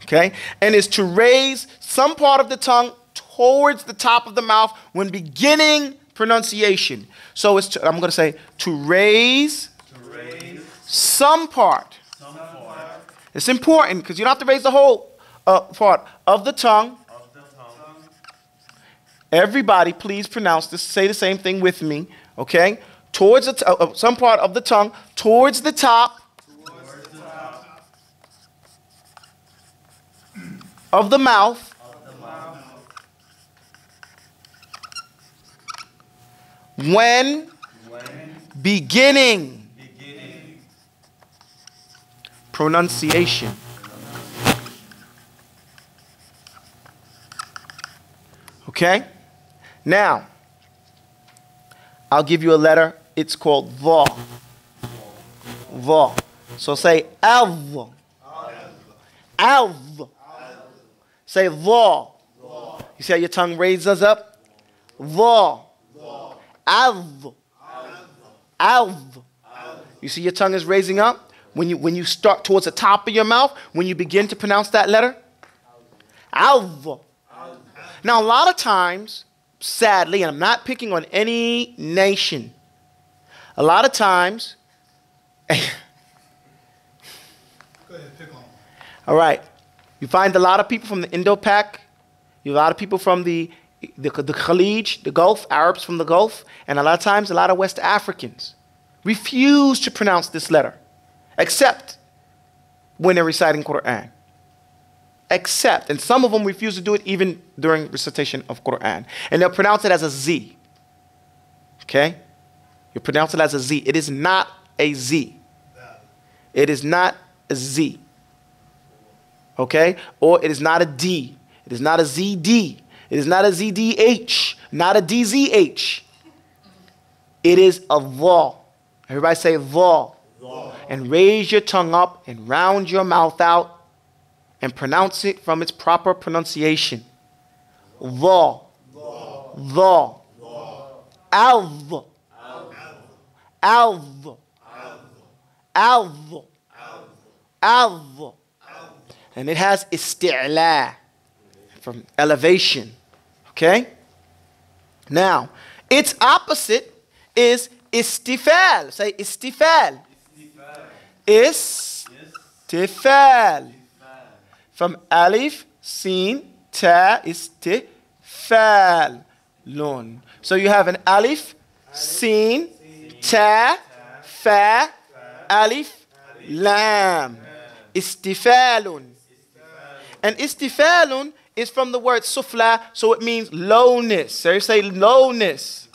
Okay? And is to raise some part of the tongue towards the top of the mouth when beginning pronunciation. So it's I'm going to say to raise some part. It's important because you don't have to raise the whole part of the tongue. Everybody, please pronounce this. Say the same thing with me. Okay? Towards the some part of the tongue towards the top. Of the mouth. When beginning pronunciation. Okay? Now, I'll give you a letter. It's called va. Va. So say av. Av. Say va. You see how your tongue raises up? Va. Av. Av. You see your tongue is raising up? When you start towards the top of your mouth, when you begin to pronounce that letter? Av. Now, a lot of times, sadly, and I'm not picking on any nation, a lot of times, Go ahead, pick on. All right, you find a lot of people from the Indo-Pac, you have a lot of people from the Khalij, the Gulf, Arabs from the Gulf, and a lot of times a lot of West Africans refuse to pronounce this letter, except when they're reciting Quran. Except, and some of them refuse to do it even during recitation of Quran. And they'll pronounce it as a Z. Okay? You pronounce it as a Z. It is not a Z. It is not a Z. Okay? Or it is not a D. It is not a ZD. It is not a ZDH. Not a DZH. It is a va. Everybody say va. And raise your tongue up and round your mouth out. And pronounce it from its proper pronunciation. Va. Va. Alv. Alv. Alv. Alv. And it has isti'la, from elevation. Okay? Now, its opposite is istifal. Say istifal. Istifal. From alif, sin, ta, istifal, lun. So you have an alif, sin, ta, fa, alif, lam. Istifalun. And istifalun is from the word sufla, so it means lowness. So you say lowness.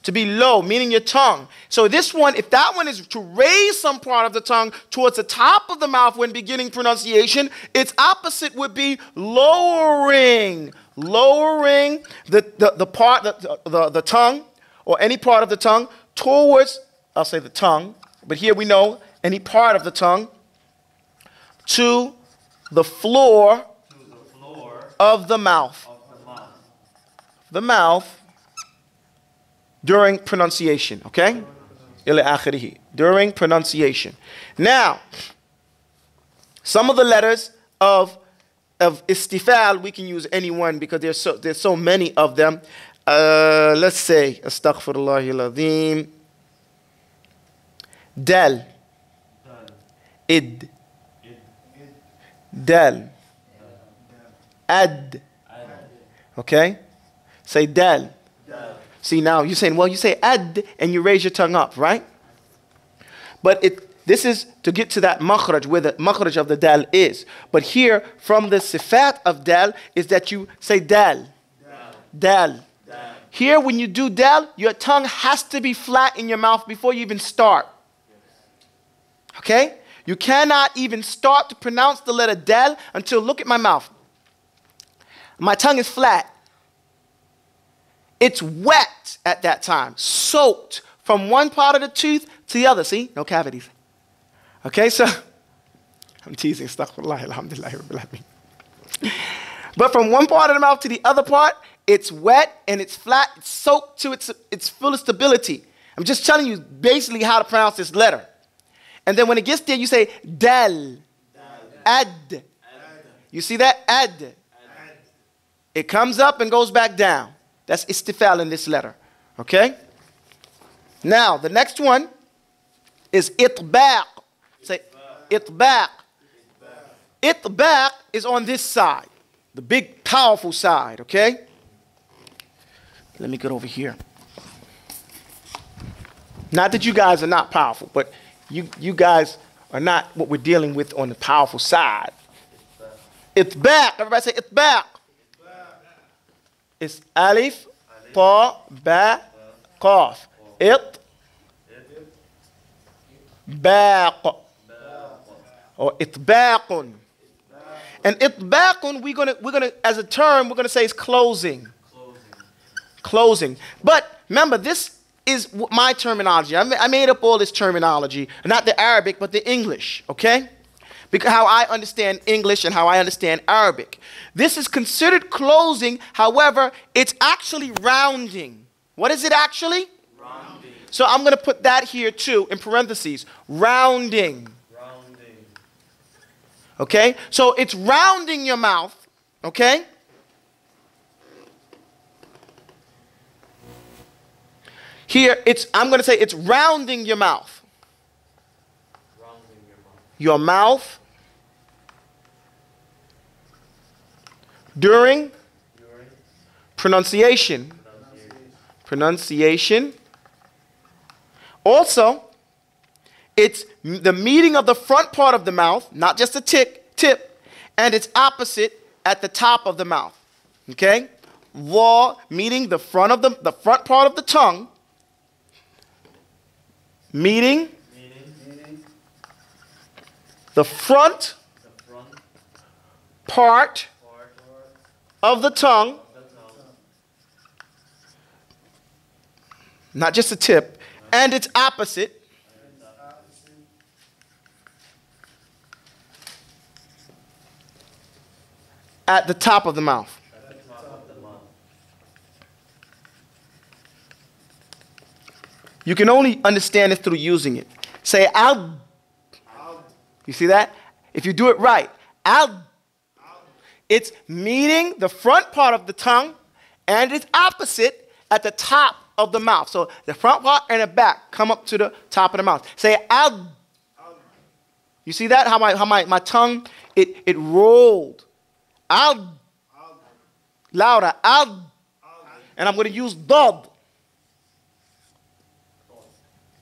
To be low, meaning your tongue. So this one, if that one is to raise some part of the tongue towards the top of the mouth when beginning pronunciation, its opposite would be lowering. Lowering the tongue, or any part of the tongue, towards, I'll say the tongue, but here we know any part of the tongue, to the floor of the mouth. The mouth. During pronunciation, okay? During pronunciation. Now, some of the letters of istifal, we can use any one because there's so many of them. Let's say, astaghfirullahi al-azim. Dal. Id. Dal. Ad. Okay? Say dal. See, now you're saying, well, you say ad and you raise your tongue up, right? But this is to get to that makhraj, where the makhraj of the dal is. But here, from the sifat of dal, is that you say dal. Dal. Here, when you do dal, your tongue has to be flat in your mouth before you even start. Okay? You cannot even start to pronounce the letter dal until, look at my mouth. My tongue is flat. It's wet at that time, soaked from one part of the tooth to the other. See? No cavities. Okay, so I'm teasing. Astaghfirullah, alhamdulillah, rabbil alamin. But from one part of the mouth to the other part, it's wet and it's flat, it's soaked to its fullest stability. I'm just telling you basically how to pronounce this letter. And then when it gets there, you say dal, ad, You see that? Ad. It comes up and goes back down. That's istifal in this letter. Okay? Now, the next one is itbaq. Say itbaq. Itbaq is on this side. The big, powerful side. Okay? Let me get over here. Not that you guys are not powerful, but you guys are not what we're dealing with on the powerful side. Itbaq. Everybody say itbaq. It's alif, ta, ba, qaf. Itbaq. Or itbaqun. And itbaqun, we're gonna as a term, we're gonna say it's closing. Closing. But remember, this is my terminology. I made up all this terminology, not the Arabic, but the English, okay? Because how I understand English and how I understand Arabic. This is considered closing, however, it's actually rounding. What is it actually? Rounding. So I'm going to put that here too, in parentheses. Rounding. Rounding. Okay? So it's rounding your mouth, okay? Here, I'm going to say it's rounding your mouth. Rounding your mouth. During pronunciation. Pronunciation. Also, it's the meeting of the front part of the mouth, not just the tip, and its opposite at the top of the mouth. Okay? Meeting the front part of the tongue. Meeting the front part of the tongue, not just the tip, and its opposite at the top of the mouth. You can only understand it through using it. Say al. You see that? If you do it right, al. It's meeting the front part of the tongue and its opposite at the top of the mouth. So the front part and the back come up to the top of the mouth. Say al. You see that? How my tongue, it rolled. Al. Louder. Al. And I'm going to use dad.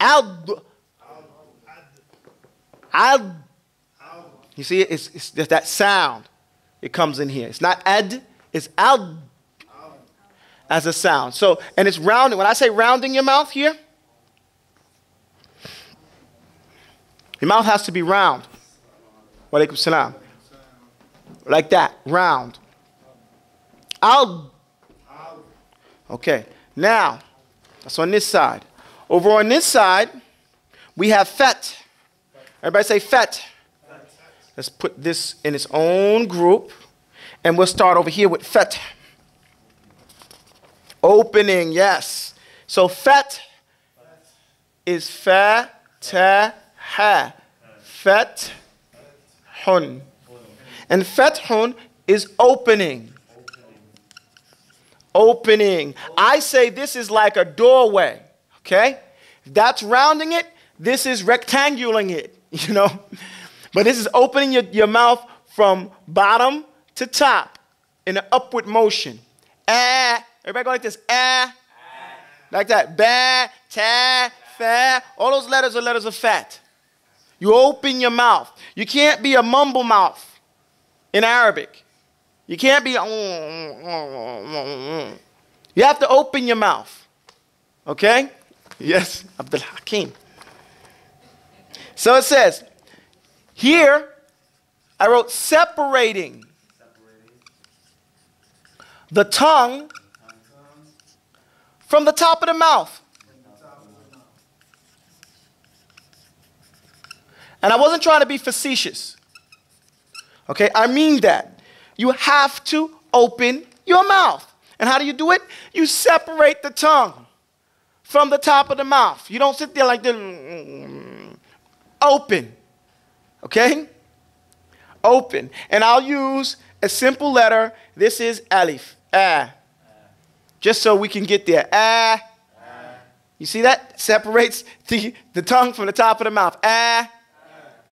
Al. Al. You see, it's that sound. It comes in here. It's not ad, it's al as a sound. So, and it's rounding. When I say rounding your mouth here, your mouth has to be round. Wa alaikum salam. Like that, round. Al. Okay, now, that's on this side. Over on this side, we have fet. Everybody say fet. Let's put this in its own group. And we'll start over here with fet. Opening, yes. So fet is fa, ta, ha. Fet, hun. And fethun is opening. Opening. I say this is like a doorway. Okay? If that's rounding it, this is rectangulating it. You know? But this is opening your mouth from bottom to top in an upward motion. Ah. Everybody go like this. Ah. Like that. Ba, ta, fa. All those letters are letters of fat. You open your mouth. You can't be a mumble mouth in Arabic. You can't be. You have to open your mouth. Okay? Yes, Abdul Hakim. So it says, here, I wrote separating the tongue from the top of the mouth. And I wasn't trying to be facetious. Okay, I mean that. You have to open your mouth. And how do you do it? You separate the tongue from the top of the mouth. You don't sit there like this. Open. Okay? Open. And I'll use a simple letter. This is alif. Just so we can get there. You see that? Separates the tongue from the top of the mouth.